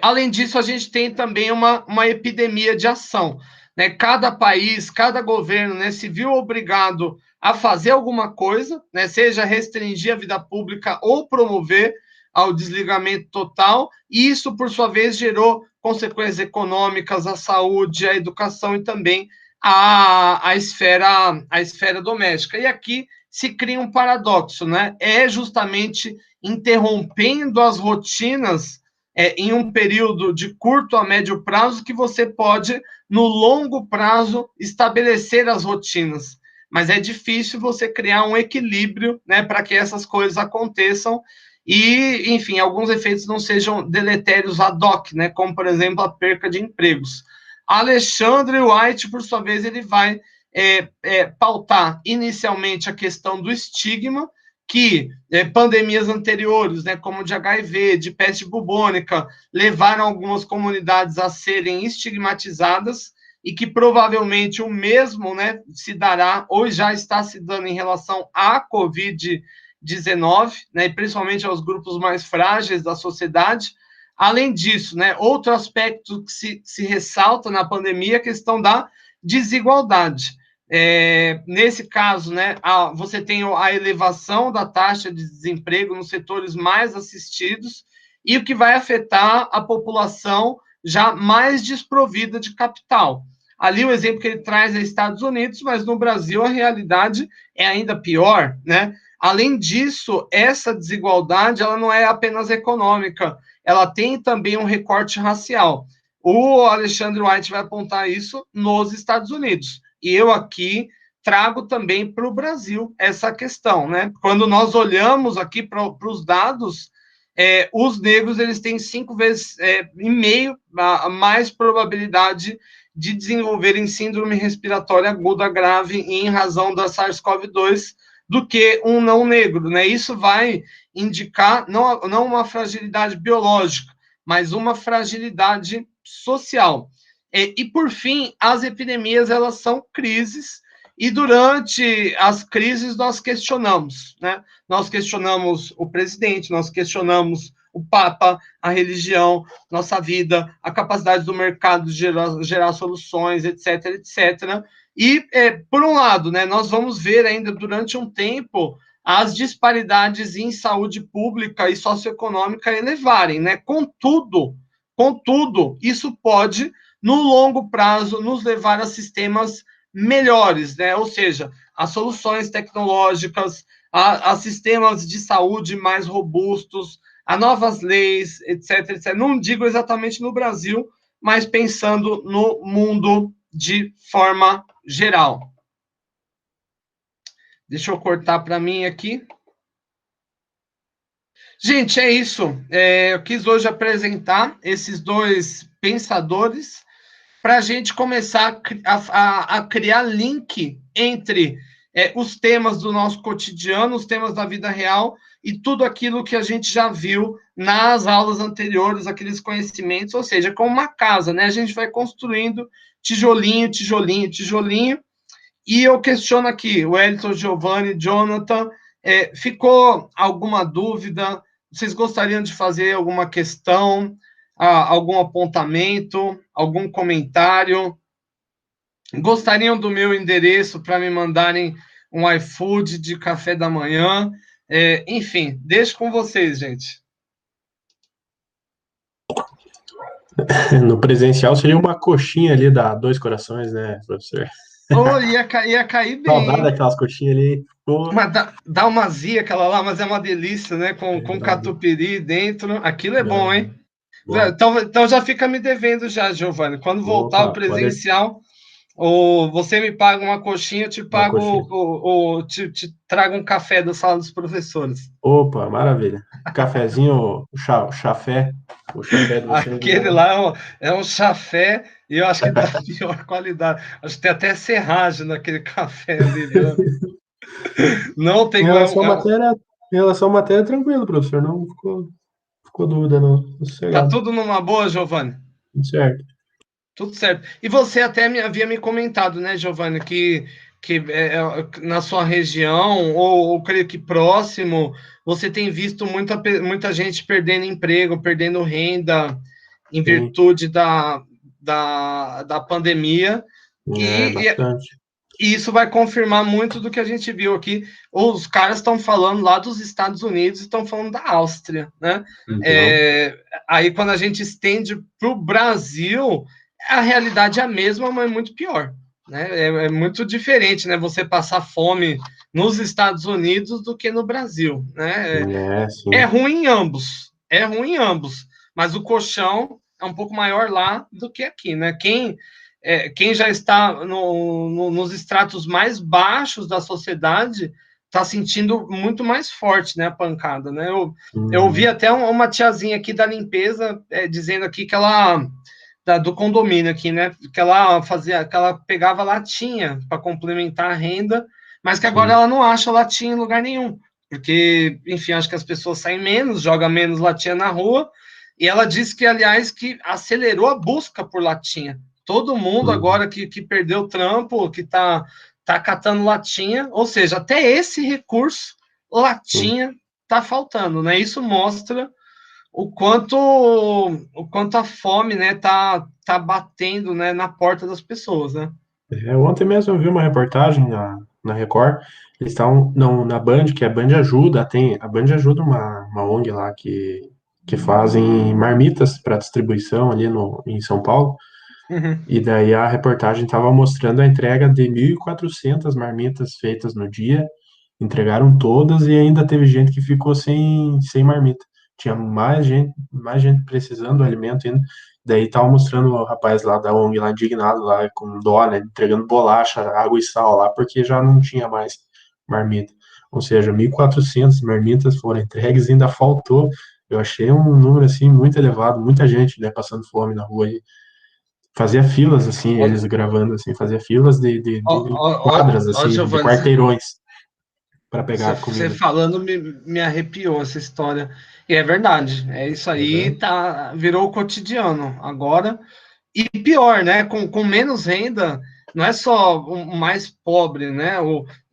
Além disso, a gente tem também uma epidemia de ação. Né? Cada país, cada governo, né, se viu obrigado a fazer alguma coisa, né, seja restringir a vida pública ou promover ao desligamento total, e isso, por sua vez, gerou consequências econômicas, à saúde, à educação e também à esfera doméstica. E aqui se cria um paradoxo, né? É justamente interrompendo as rotinas em um período de curto a médio prazo que você pode, no longo prazo, estabelecer as rotinas. Mas é difícil você criar um equilíbrio, né, para que essas coisas aconteçam e, enfim, alguns efeitos não sejam deletérios ad hoc, né, como, por exemplo, a perca de empregos. Alexandre White, por sua vez, ele vai pautar inicialmente a questão do estigma, que pandemias anteriores, né, como de HIV, de peste bubônica, levaram algumas comunidades a serem estigmatizadas e que provavelmente o mesmo, né, se dará ou já está se dando em relação à Covid-19, né, principalmente aos grupos mais frágeis da sociedade. Além disso, né, outro aspecto que se ressalta na pandemia é a questão da desigualdade. Nesse caso, né, você tem a elevação da taxa de desemprego nos setores mais assistidos e o que vai afetar a população já mais desprovida de capital. Ali o exemplo que ele traz é Estados Unidos, mas no Brasil a realidade é ainda pior, né? Além disso, essa desigualdade ela não é apenas econômica, ela tem também um recorte racial. O Alexandre White vai apontar isso nos Estados Unidos. E eu aqui trago também para o Brasil essa questão, né? Quando nós olhamos aqui para os dados, os negros eles têm 5 vezes e meio a mais probabilidade de desenvolverem síndrome respiratória aguda grave em razão da SARS-CoV-2 do que um não negro, né? Isso vai indicar não uma fragilidade biológica, mas uma fragilidade social. E, por fim, as epidemias, elas são crises, e durante as crises nós questionamos, né? Nós questionamos o presidente, nós questionamos o Papa, a religião, nossa vida, a capacidade do mercado de gerar soluções, etc, etc. E, por um lado, né, nós vamos ver ainda durante um tempo as disparidades em saúde pública e socioeconômica elevarem, né? Contudo, isso pode no longo prazo, nos levar a sistemas melhores, né? Ou seja, a soluções tecnológicas, a sistemas de saúde mais robustos, a novas leis, etc, etc. Não digo exatamente no Brasil, mas pensando no mundo de forma geral. Deixa eu cortar para mim aqui. Gente, é isso. Eu quis hoje apresentar esses dois pensadores para a gente começar a criar link entre os temas do nosso cotidiano, os temas da vida real e tudo aquilo que a gente já viu nas aulas anteriores, aqueles conhecimentos, ou seja, como uma casa, né? A gente vai construindo tijolinho, tijolinho, tijolinho, E eu questiono aqui, o Elton, Giovanni, Jonathan, ficou alguma dúvida? Vocês gostariam de fazer alguma questão, algum apontamento, algum comentário? Gostariam do meu endereço para me mandarem um iFood de café da manhã? Enfim, deixo com vocês, gente. No presencial seria uma coxinha ali da Dois Corações, né, professor? Oh, ia cair bem, Saudade hein? daquelas coxinhas ali. Pô, Mas dá uma azia aquela lá, mas é uma delícia, né? Com verdade. catupiry dentro. Aquilo é bom, hein? Bom. Então já fica me devendo já, Giovanni. Quando voltar o Opa, pode presencial, ou você me paga uma coxinha, eu te uma pago, coxinha. te trago um café da sala dos professores. Opa, maravilha. Cafezinho, o chafé. O chafé de vocês é Aquele bom. lá é um chafé e eu acho que da pior qualidade. Acho que tem até serragem naquele café ali, viu? Não Em tem. relação à matéria, em relação à matéria, tranquilo, professor. Não ficou dúvida, não. Tá Sossegado. tudo numa boa, Giovanni? Tudo certo. Tudo certo. E você até havia me comentado, né, Giovanni, que na sua região, ou creio que próximo, você tem visto muita gente perdendo emprego, perdendo renda em Sim, virtude da pandemia. E, e, bastante. e isso vai confirmar muito do que a gente viu aqui. Os caras estão falando lá dos Estados Unidos, estão falando da Áustria, né? Então, É, aí quando a gente estende para o Brasil, a realidade é a mesma, mas muito pior. Né? É muito diferente, né? Você passar fome nos Estados Unidos do que no Brasil, né? É sim. ruim em ambos, é ruim em ambos, mas o colchão é um pouco maior lá do que aqui, né? Quem já está nos estratos mais baixos da sociedade está sentindo muito mais forte, né, a pancada, né? Eu ouvi Uhum. até uma tiazinha aqui da limpeza dizendo aqui que ela do condomínio aqui, né? Que ela pegava latinha para complementar a renda, mas que agora Sim. ela não acha latinha em lugar nenhum, porque, enfim, acho que as pessoas saem menos, jogam menos latinha na rua, e ela disse que, aliás, que acelerou a busca por latinha. Todo mundo Uhum. agora que perdeu o trampo, que tá catando latinha, ou seja, até esse recurso, Sim. latinha, tá faltando, né? Isso mostra o quanto a fome, né, tá batendo, né, na porta das pessoas, né? Ontem mesmo eu vi uma reportagem na Record. Eles estavam na Band, que a Band Ajuda, a Band Ajuda uma ONG lá que fazem marmitas para distribuição ali em São Paulo. Uhum. E daí a reportagem estava mostrando a entrega de 1.400 marmitas feitas no dia. Entregaram todas e ainda teve gente que ficou sem marmita. Tinha mais gente precisando do alimento ainda. Daí tava mostrando o rapaz lá da ONG lá indignado lá com dó, né, entregando bolacha, água e sal lá porque já não tinha mais marmita. Ou seja, 1.400 marmitas foram entregues e ainda faltou. Eu achei um número assim muito elevado, muita gente, né, passando fome na rua e fazia filas assim, Olha, eles gravando assim, fazia filas de quadras ó, assim, de Giovanni, quarteirões para pegar a você comida. falando me arrepiou essa história. E é verdade, é isso Tá aí, vendo? virou o cotidiano agora. E pior, né? Com menos renda, não é só o mais pobre, né?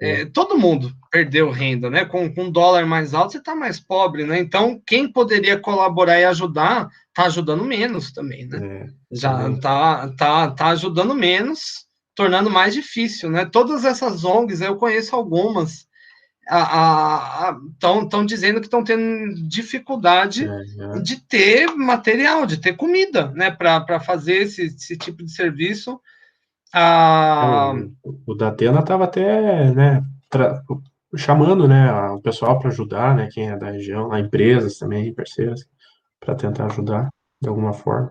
É, Todo mundo perdeu renda, né? Com dólar mais alto, você está mais pobre, né? Então, quem poderia colaborar e ajudar, está ajudando menos também, né? Já também. tá ajudando menos, tornando mais difícil, né? Todas essas ONGs, eu conheço algumas, estão dizendo que estão tendo dificuldade É. de ter material, de ter comida, né, para fazer esse tipo de serviço. Ah, O Datena estava até, né, chamando, né, o pessoal para ajudar, né, quem é da região, empresas também, parceiras, para tentar ajudar de alguma forma.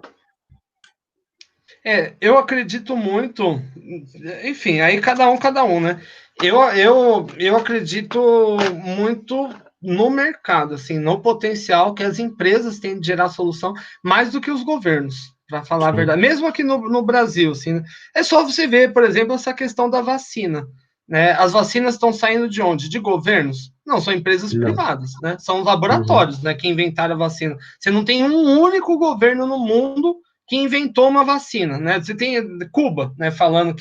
eu acredito muito, enfim, aí cada um, né? Eu acredito muito no mercado, assim, no potencial que as empresas têm de gerar solução, mais do que os governos, para falar a Sim. verdade. Mesmo aqui no Brasil, assim, é só você ver, por exemplo, essa questão da vacina. Né? As vacinas estão saindo de onde? De governos? Não, são empresas Não. privadas, né? São Uhum. laboratórios, né, que inventaram a vacina. Você não tem um único governo no mundo que inventou uma vacina, né? Você tem Cuba, né, falando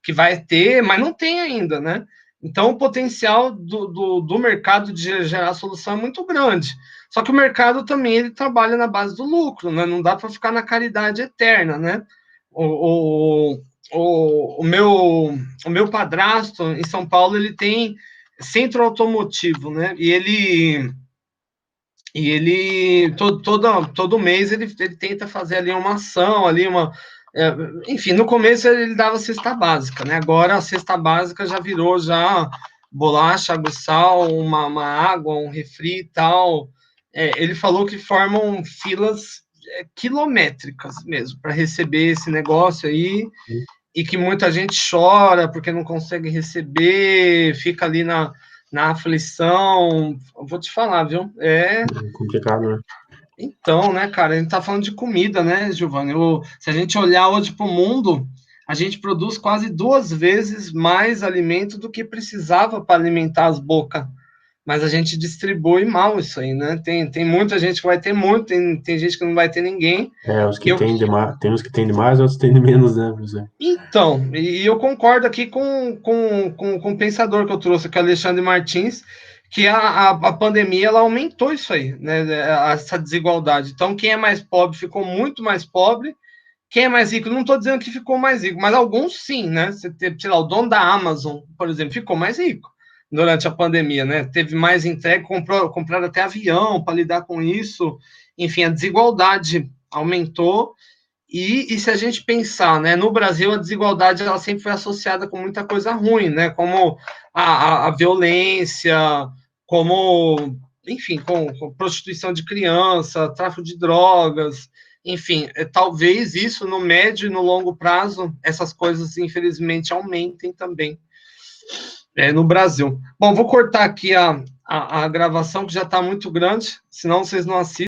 que vai ter, mas não tem ainda, né? Então, o potencial do mercado de gerar solução é muito grande. Só que o mercado também ele trabalha na base do lucro, né? Não dá para ficar na caridade eterna, né? O meu padrasto em São Paulo ele tem centro automotivo, né? Todo mês ele tenta fazer ali uma ação, ali enfim, no começo ele dava cesta básica, né? Agora a cesta básica já virou já bolacha, água e sal, uma água, um refri e tal. Ele falou que formam filas quilométricas mesmo para receber esse negócio aí e que muita gente chora porque não consegue receber, fica ali na aflição. Vou te falar, viu? É complicado, né? Então, né, cara, a gente tá falando de comida, né, Giovanni? Se a gente olhar hoje para o mundo, a gente produz quase 2 vezes mais alimento do que precisava para alimentar as bocas. Mas a gente distribui mal isso aí, né? Tem muita gente que vai ter muito, tem gente que não vai ter ninguém. Os que tem demais, tem uns que tem demais, outros tem de menos, né, professor? Então, e eu concordo aqui com o pensador que eu trouxe, que é o Alexandre Martins, que a pandemia ela aumentou isso aí, né? Essa desigualdade. Então, quem é mais pobre ficou muito mais pobre, quem é mais rico, não estou dizendo que ficou mais rico, mas alguns sim, né? Você teve, sei lá, o dono da Amazon, por exemplo, ficou mais rico durante a pandemia, né? Teve mais entrega, compraram até avião para lidar com isso. Enfim, a desigualdade aumentou. E se a gente pensar, né, no Brasil a desigualdade ela sempre foi associada com muita coisa ruim, né, como a violência, como, enfim, com prostituição de criança, tráfico de drogas, enfim, talvez isso no médio e no longo prazo, essas coisas infelizmente aumentem também no Brasil. Bom, vou cortar aqui a gravação que já está muito grande, senão vocês não assistem.